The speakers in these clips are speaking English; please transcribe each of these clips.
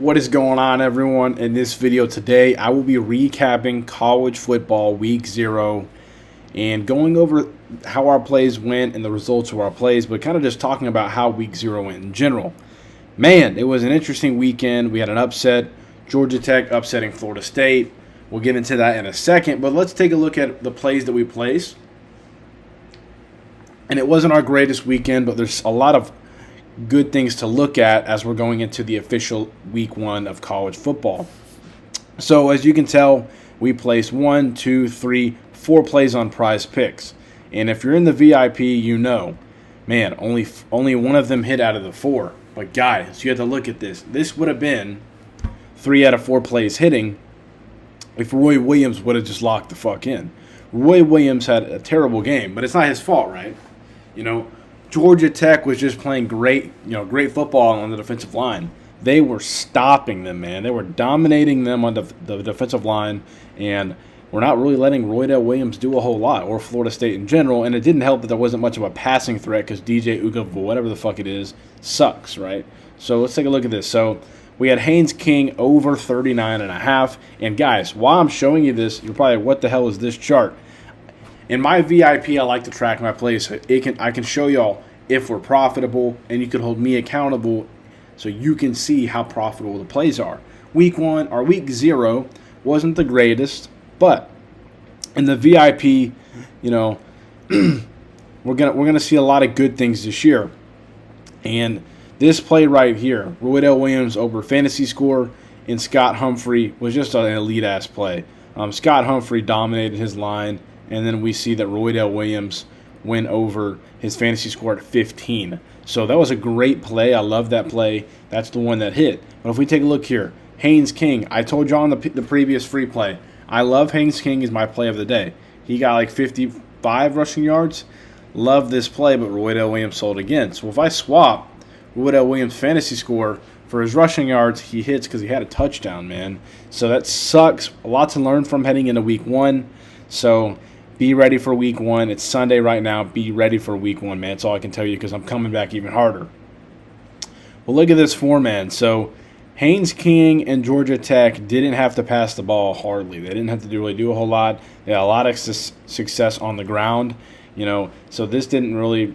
What is going on, everyone? In this video today, I will be recapping college football week 0 and going over how our plays went and the results of our plays, but kind of just talking about how week 0 went in general. Man, it was an interesting weekend. We had an upset, Georgia Tech upsetting Florida State. We'll get into that in a second, but let's take a look at the plays that we placed. And it wasn't our greatest weekend, but there's a lot of good things to look at as we're going into the official week 1 of college football. So as you can tell, we placed 1, 2, 3, 4 plays on Prize Picks. And if you're in the VIP, you know, man, only one of them hit out of the 4. But guys, you have to look at this. This would have been 3 out of 4 plays hitting if Roy Williams would have just locked the fuck in. Roy Williams had a terrible game, but it's not his fault, right? You know, Georgia Tech was just playing great football on the defensive line. They were stopping them, man. They were dominating them on the defensive line, and we're not really letting Roydell Williams do a whole lot, or Florida State in general. And it didn't help that there wasn't much of a passing threat because DJ Uga, whatever the fuck it is, sucks, right? So let's take a look at this. So we had Haynes King over 39.5. And guys, while I'm showing you this, you're probably like, what the hell is this chart? In my VIP, I like to track my plays. I can show y'all if we're profitable, and you can hold me accountable so you can see how profitable the plays are. Week 1 or week 0 wasn't the greatest, but in the VIP, you know, we're gonna see a lot of good things this year. And this play right here, Roydell Williams over fantasy score and Scott Humphrey, was just an elite ass play. Scott Humphrey dominated his line. And then we see that Roydell Williams went over his fantasy score at 15. So that was a great play. I love that play. That's the one that hit. But if we take a look here, Haynes King. I told you on the previous free play, I love Haynes King as my play of the day. He got like 55 rushing yards. Love this play, but Roydell Williams sold again. So if I swap Roydell Williams' fantasy score for his rushing yards, he hits because he had a touchdown, man. So that sucks. A lot to learn from heading into week 1. So be ready for week 1. It's Sunday right now. Be ready for week 1, man. That's all I can tell you because I'm coming back even harder. Well, look at this four-man. So Haynes King and Georgia Tech didn't have to pass the ball hardly. They didn't have to really do a whole lot. They had a lot of success on the ground, you know. So this didn't really.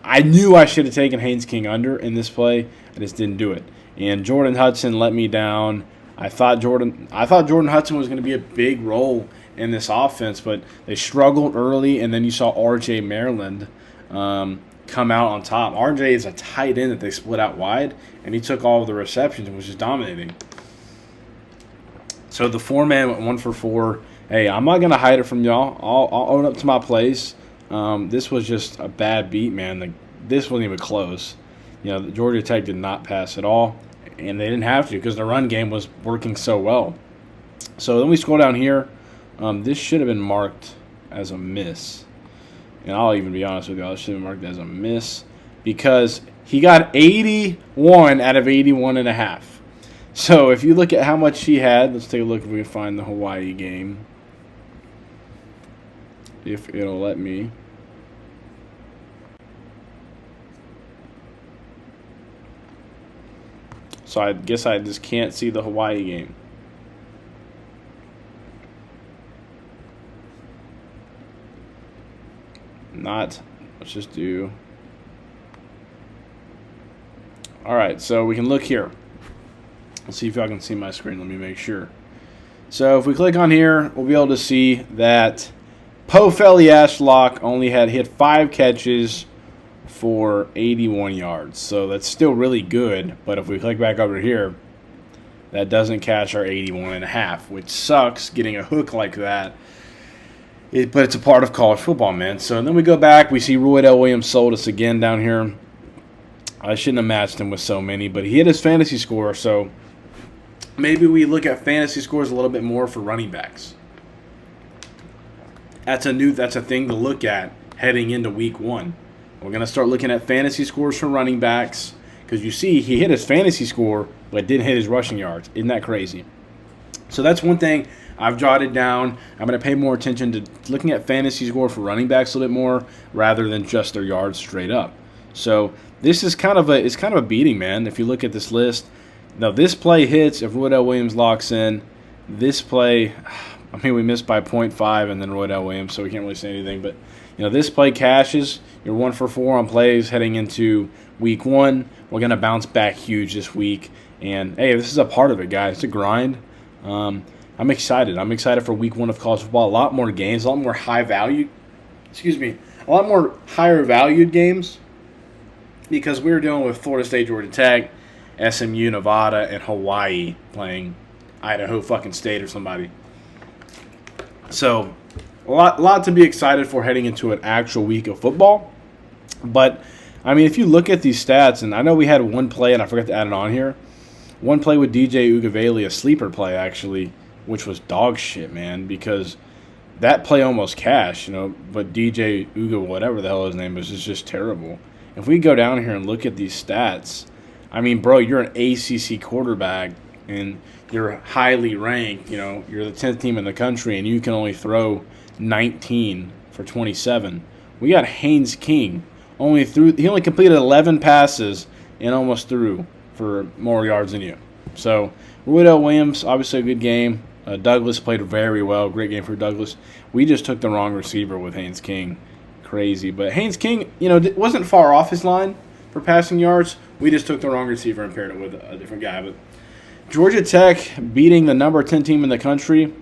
I knew I should have taken Haynes King under in this play. I just didn't do it. And Jordan Hudson let me down. I thought Jordan Hudson was going to be a big role in this offense, but they struggled early, and then you saw R.J. Maryland come out on top. R.J. is a tight end that they split out wide, and he took all of the receptions and was just dominating. So the four-man went 1 for 4. Hey, I'm not going to hide it from y'all. I'll own up to my plays. This was just a bad beat, man. This wasn't even close. You know, Georgia Tech did not pass at all, and they didn't have to because the run game was working so well. So then we scroll down here. This should have been marked as a miss. And I'll even be honest with you, this should have been marked as a miss because he got 81 out of 81.5. So if you look at how much he had, let's take a look if we can find the Hawaii game. If it'll let me. So I guess I just can't see the Hawaii game. Let's just do. All right, so we can look here. Let's see if y'all can see my screen. Let me make sure. So if we click on here, we'll be able to see that Pofeli Ashlock only hit 5 catches for 81 yards. So that's still really good, but if we click back over here, that doesn't catch our 81.5, which sucks getting a hook like that. But it's a part of college football, man. So then we go back. We see Roydell Williams sold us again down here. I shouldn't have matched him with so many, but he hit his fantasy score. So maybe we look at fantasy scores a little bit more for running backs. That's a thing to look at heading into week 1. We're going to start looking at fantasy scores for running backs because you see he hit his fantasy score but didn't hit his rushing yards. Isn't that crazy? So that's one thing I've jotted down. I'm going to pay more attention to looking at fantasy score for running backs a little bit more rather than just their yards straight up. So this is kind of a beating, man. If you look at this list, Now, this play hits if Roydell Williams locks in. This play, I mean, we missed by 0.5 and then Roydell Williams, so we can't really say anything. But, this play cashes. You're 1 for 4 on plays heading into week 1. We're going to bounce back huge this week. And, hey, this is a part of it, guys. It's a grind. I'm excited. I'm excited for week 1 of college football. A lot more games, a lot more a lot more higher valued games because we're dealing with Florida State, Georgia Tech, SMU, Nevada, and Hawaii playing Idaho fucking State or somebody. So, a lot to be excited for heading into an actual week of football. But, I mean, if you look at these stats, and I know we had one play, and I forgot to add it on here. One play with DJ Ugaveli, a sleeper play, actually, which was dog shit, man, because that play almost cashed, but DJ Uga, whatever the hell his name is just terrible. If we go down here and look at these stats, I mean, bro, you're an ACC quarterback, and you're highly ranked. You're the 10th team in the country, and you can only throw 19 for 27. We got Haynes King. He only completed 11 passes and almost threw for more yards than you. So, Roydell Williams, obviously a good game. Douglas played very well. Great game for Douglas. We just took the wrong receiver with Haynes King. Crazy. But Haynes King, wasn't far off his line for passing yards. We just took the wrong receiver and paired it with a different guy. But Georgia Tech beating the number 10 team in the country,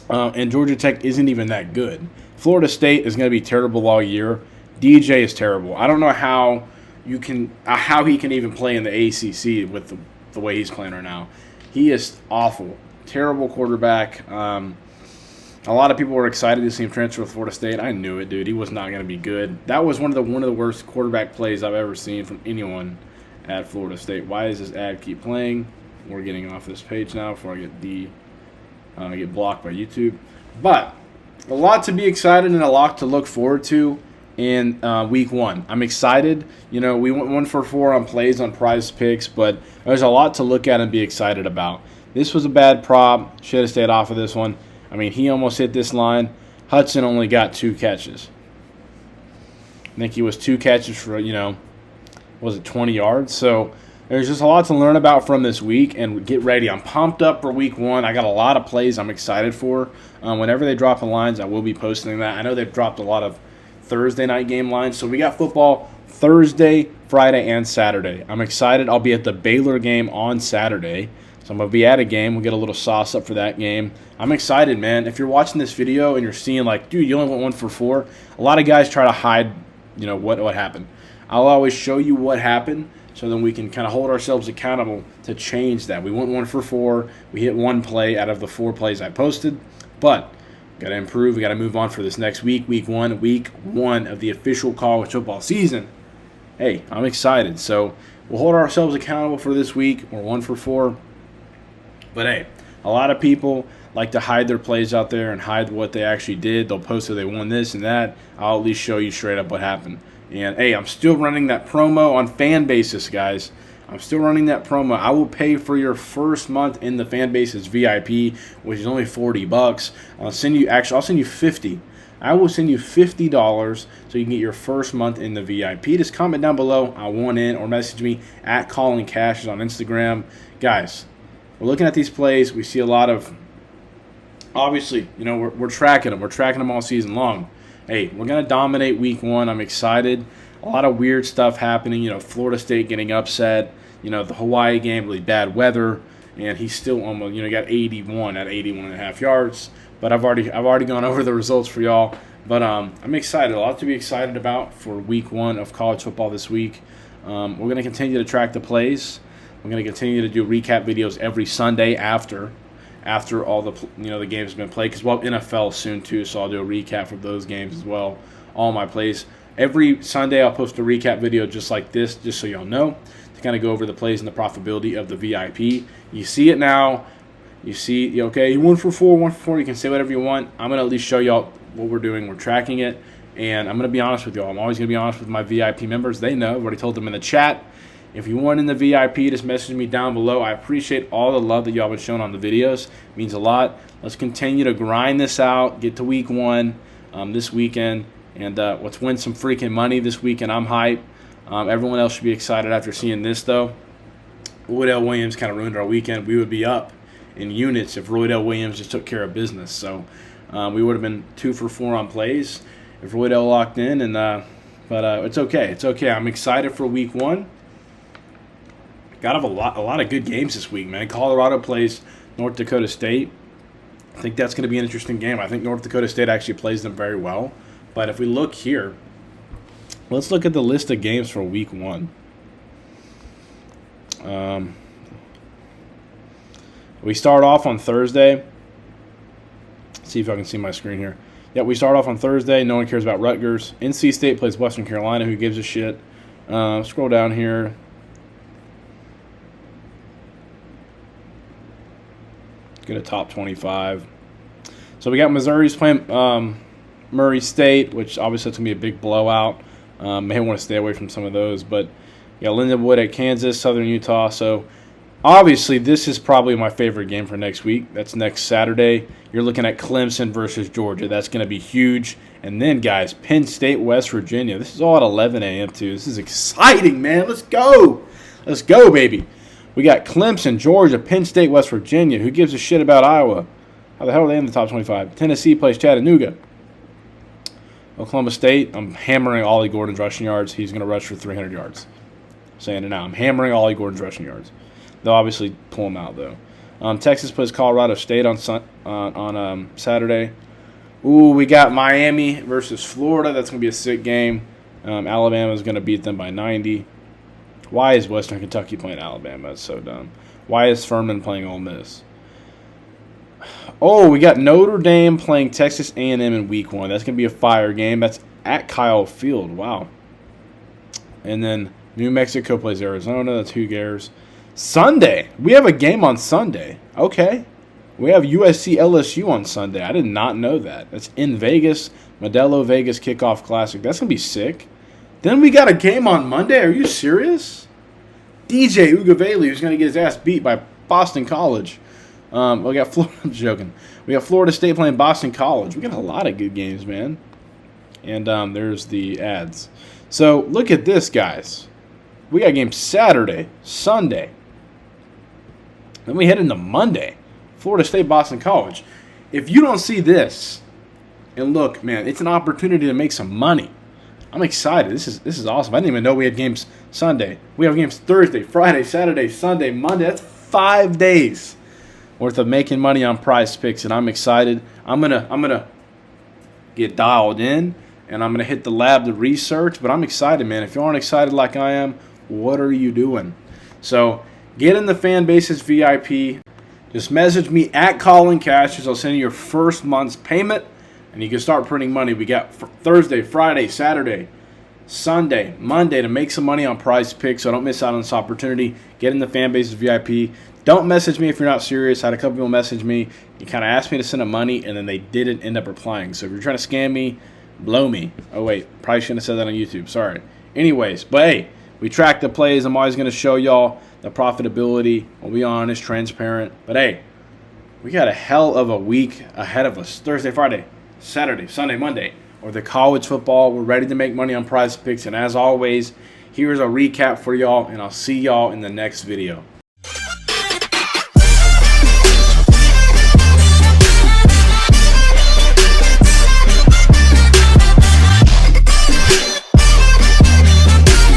and Georgia Tech isn't even that good. Florida State is going to be terrible all year. DJ is terrible. I don't know how he can even play in the ACC with the way he's playing right now. He is awful. Terrible quarterback. A lot of people were excited to see him transfer with Florida State. I knew it, dude. He was not going to be good. That was one of the worst quarterback plays I've ever seen from anyone at Florida State. Why does this ad keep playing? We're getting off this page now before I get blocked by YouTube. But a lot to be excited and a lot to look forward to in week 1. I'm excited. We went 1 for 4 on plays on Prize Picks, but there's a lot to look at and be excited about. This was a bad prop. Should have stayed off of this one. I mean, he almost hit this line. Hudson only got 2 catches. I think he was 2 catches for, 20 yards? So there's just a lot to learn about from this week, and get ready. I'm pumped up for week 1. I got a lot of plays I'm excited for. Whenever they drop the lines, I will be posting that. I know they've dropped a lot of Thursday night game lines. So we got football Thursday, Friday, and Saturday. I'm excited. I'll be at the Baylor game on Saturday. So I'm going to be at a game. We'll get a little sauce up for that game. I'm excited, man. If you're watching this video and you're seeing like, dude, you only went 1 for 4, a lot of guys try to hide, what happened. I'll always show you what happened so then we can kind of hold ourselves accountable to change that. We went 1 for 4. We hit 1 play out of the 4 plays I posted. But got to improve. We got to move on for this next week, week 1 of the official college football season. Hey, I'm excited. So we'll hold ourselves accountable for this week. We're 1 for 4. But, hey, a lot of people like to hide their plays out there and hide what they actually did. They'll post that they won this and that. I'll at least show you straight up what happened. And, hey, I'm still running that promo on Fan Basis, guys. I'm still running that promo. I will pay for your first month in the Fan Basis VIP, which is only $40. I'll send you 50. I will send you $50 so you can get your first month in the VIP. Just comment down below, I want in, or message me at Calling Cashes on Instagram. Guys, we're looking at these plays. We see a lot of, obviously, we're tracking them. We're tracking them all season long. Hey, we're going to dominate week 1. I'm excited. A lot of weird stuff happening. Florida State getting upset. The Hawaii game, really bad weather. And he's still almost, got 81 at 81.5 yards. But I've already gone over the results for y'all. But I'm excited. A lot to be excited about for week 1 of college football this week. We're going to continue to track the plays. We're going to continue to do recap videos every Sunday after all the the games have been played, because we'll have NFL soon too, so I'll do a recap of those games as well. All my plays. Every Sunday I'll post a recap video just like this, just so y'all know, to kind of go over the plays and the profitability of the VIP. You see it now. You see, okay, you 1 for 4. You can say whatever you want. I'm going to at least show y'all what we're doing. We're tracking it, and I'm going to be honest with y'all. I'm always going to be honest with my VIP members. They know. I've already told them in the chat. If you want in the VIP, just message me down below. I appreciate all the love that y'all been showing on the videos. It means a lot. Let's continue to grind this out, get to week 1 this weekend, and let's win some freaking money this weekend. I'm hyped. Everyone else should be excited after seeing this, though. Roydell Williams kind of ruined our weekend. We would be up in units if Roydell Williams just took care of business. So we would have been 2 for 4 on plays if Roydell locked in. But it's okay. It's okay. I'm excited for week 1. Got a lot of good games this week, man. Colorado plays North Dakota State. I think that's going to be an interesting game. I think North Dakota State actually plays them very well. But if we look here, let's look at the list of games for week 1. We start off on Thursday. Let's see if I can see my screen here. Yeah, we start off on Thursday. No one cares about Rutgers. NC State plays Western Carolina. Who gives a shit? Scroll down here. Get a top 25. So we got Missouri's playing Murray State, which obviously that's going to be a big blowout. May want to stay away from some of those. But you got Lindenwood at Kansas, Southern Utah. So obviously this is probably my favorite game for next week. That's next Saturday. You're looking at Clemson versus Georgia. That's going to be huge. And then, guys, Penn State, West Virginia. This is all at 11 a.m. too. This is exciting, man. Let's go. Let's go, baby. We got Clemson, Georgia, Penn State, West Virginia. Who gives a shit about Iowa? How the hell are they in the top 25? Tennessee plays Chattanooga. Oklahoma State, I'm hammering Ollie Gordon's rushing yards. He's going to rush for 300 yards. I'm saying it now. I'm hammering Ollie Gordon's rushing yards. They'll obviously pull him out, though. Texas plays Colorado State on Saturday. Ooh, we got Miami versus Florida. That's going to be a sick game. Alabama's going to beat them by 90. Why is Western Kentucky playing Alabama? That's so dumb. Why is Furman playing Ole Miss? Oh, we got Notre Dame playing Texas A&M in week 1. That's going to be a fire game. That's at Kyle Field. Wow. And then New Mexico plays Arizona. That's who cares. Sunday. We have a game on Sunday. Okay. We have USC LSU on Sunday. I did not know that. That's in Vegas. Modelo Vegas Kickoff Classic. That's going to be sick. Then we got a game on Monday. Are you serious? DJ Ugaveli, who's going to get his ass beat by Boston College. We got Florida. I'm joking. We got Florida State playing Boston College. We got a lot of good games, man. And there's the ads. So look at this, guys. We got games Saturday, Sunday. Then we head into Monday. Florida State, Boston College. If you don't see this, and look, man, it's an opportunity to make some money. I'm excited. This is awesome. I didn't even know we had games Sunday. We have games Thursday, Friday, Saturday, Sunday, Monday. That's 5 days worth of making money on Prize Picks, and I'm excited. I'm gonna get dialed in, and I'm gonna hit the lab to research. But I'm excited, man. If you aren't excited like I am, what are you doing? So get in the Fan Bases VIP. Just message me at Colin Cashes. I'll send you your first month's payment, and you can start printing money. We got Thursday, Friday, Saturday, Sunday, Monday to make some money on Prize Picks, so don't miss out on this opportunity. Get in the Fan Bases VIP. Don't message me if you're not serious. I had a couple people message me. You kind of asked me to send them money, and then they didn't end up replying. So if you're trying to scam me, blow me. Oh, wait. Probably shouldn't have said that on YouTube. Sorry. Anyways, but hey, we track the plays. I'm always going to show y'all the profitability. We'll be honest, transparent. But hey, we got a hell of a week ahead of us. Thursday, Friday, Saturday, Sunday, Monday. Or the college football. We're ready to make money on Prize Picks. And as always, here's a recap for y'all, and I'll see y'all in the next video.